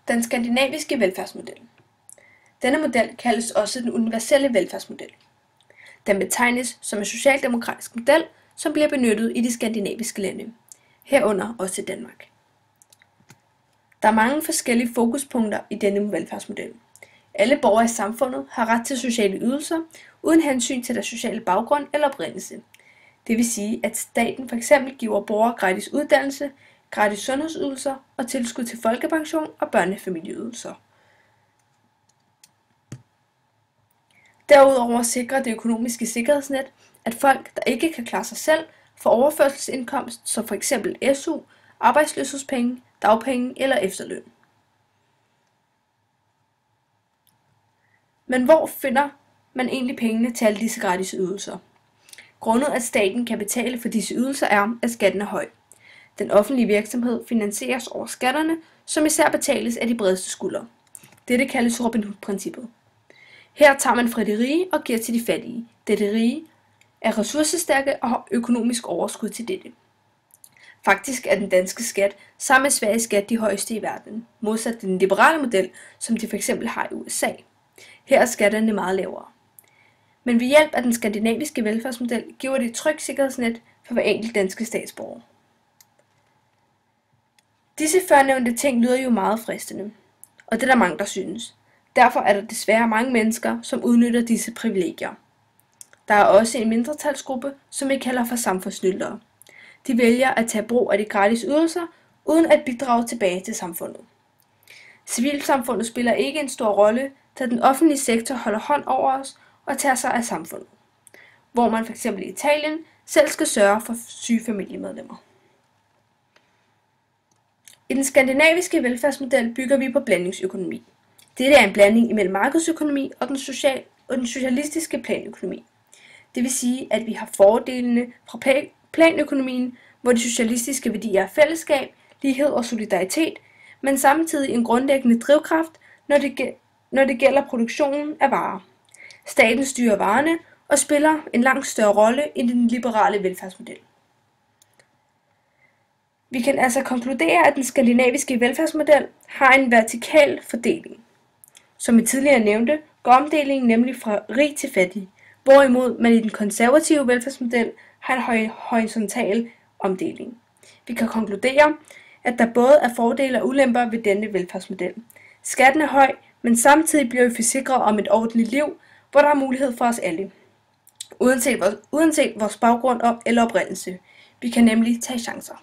Den skandinaviske velfærdsmodel. Denne model kaldes også den universelle velfærdsmodel. Den betegnes som en socialdemokratisk model, som bliver benyttet i de skandinaviske lande, herunder også i Danmark. Der er mange forskellige fokuspunkter i denne velfærdsmodel. Alle borgere i samfundet har ret til sociale ydelser, uden hensyn til deres sociale baggrund eller oprindelse. Det vil sige, at staten f.eks. giver borgere gratis uddannelse, gratis sundhedsydelser og tilskud til folkepension og børnefamilieydelser. Derudover sikrer det økonomiske sikkerhedsnet, at folk, der ikke kan klare sig selv, får overførselsindkomst som f.eks. SU, arbejdsløshedspenge, dagpenge eller efterløn. Men hvor finder man egentlig pengene til alle disse gratis ydelser? Grundet at staten kan betale for disse ydelser er, at skatten er høj. Den offentlige virksomhed finansieres over skatterne, som især betales af de bredeste skuldre. Dette kaldes Robin Hood-princippet. Her tager man fra de rige og giver til de fattige, da de rige er ressourcestærke og har økonomisk overskud til dette. Faktisk er den danske skat sammen med Sveriges skat de højeste i verden, modsat den liberale model, som de f.eks. har i USA. Her er skatterne meget lavere. Men ved hjælp af den skandinaviske velfærdsmodel giver det et trygt sikkerhedsnet for hver enkelt danske statsborger. Disse førnævnte ting lyder jo meget fristende, og det er der mange, der synes. Derfor er der desværre mange mennesker, som udnytter disse privilegier. Der er også en mindretalsgruppe, som vi kalder for samfundsnyldere. De vælger at tage brug af de gratis ydelser, uden at bidrage tilbage til samfundet. Civilsamfundet spiller ikke en stor rolle, da den offentlige sektor holder hånd over os og tager sig af samfundet, hvor man f.eks. i Italien selv skal sørge for syge familiemedlemmer. I den skandinaviske velfærdsmodel bygger vi på blandingsøkonomi. Dette er en blanding imellem markedsøkonomi og den socialistiske planøkonomi. Det vil sige, at vi har fordelene fra planøkonomien, hvor de socialistiske værdier er fællesskab, lighed og solidaritet, men samtidig en grundlæggende drivkraft, når det gælder produktionen af varer. Staten styrer varerne og spiller en langt større rolle i den liberale velfærdsmodel. Vi kan altså konkludere, at den skandinaviske velfærdsmodel har en vertikal fordeling. Som vi tidligere nævnte, går omdelingen nemlig fra rig til fattig, hvorimod man i den konservative velfærdsmodel har en horisontal omdeling. Vi kan konkludere, at der både er fordele og ulemper ved denne velfærdsmodel. Skatten er høj, men samtidig bliver vi forsikret om et ordentligt liv, hvor der er mulighed for os alle, uanset vores baggrund eller oprindelse. Vi kan nemlig tage chancer.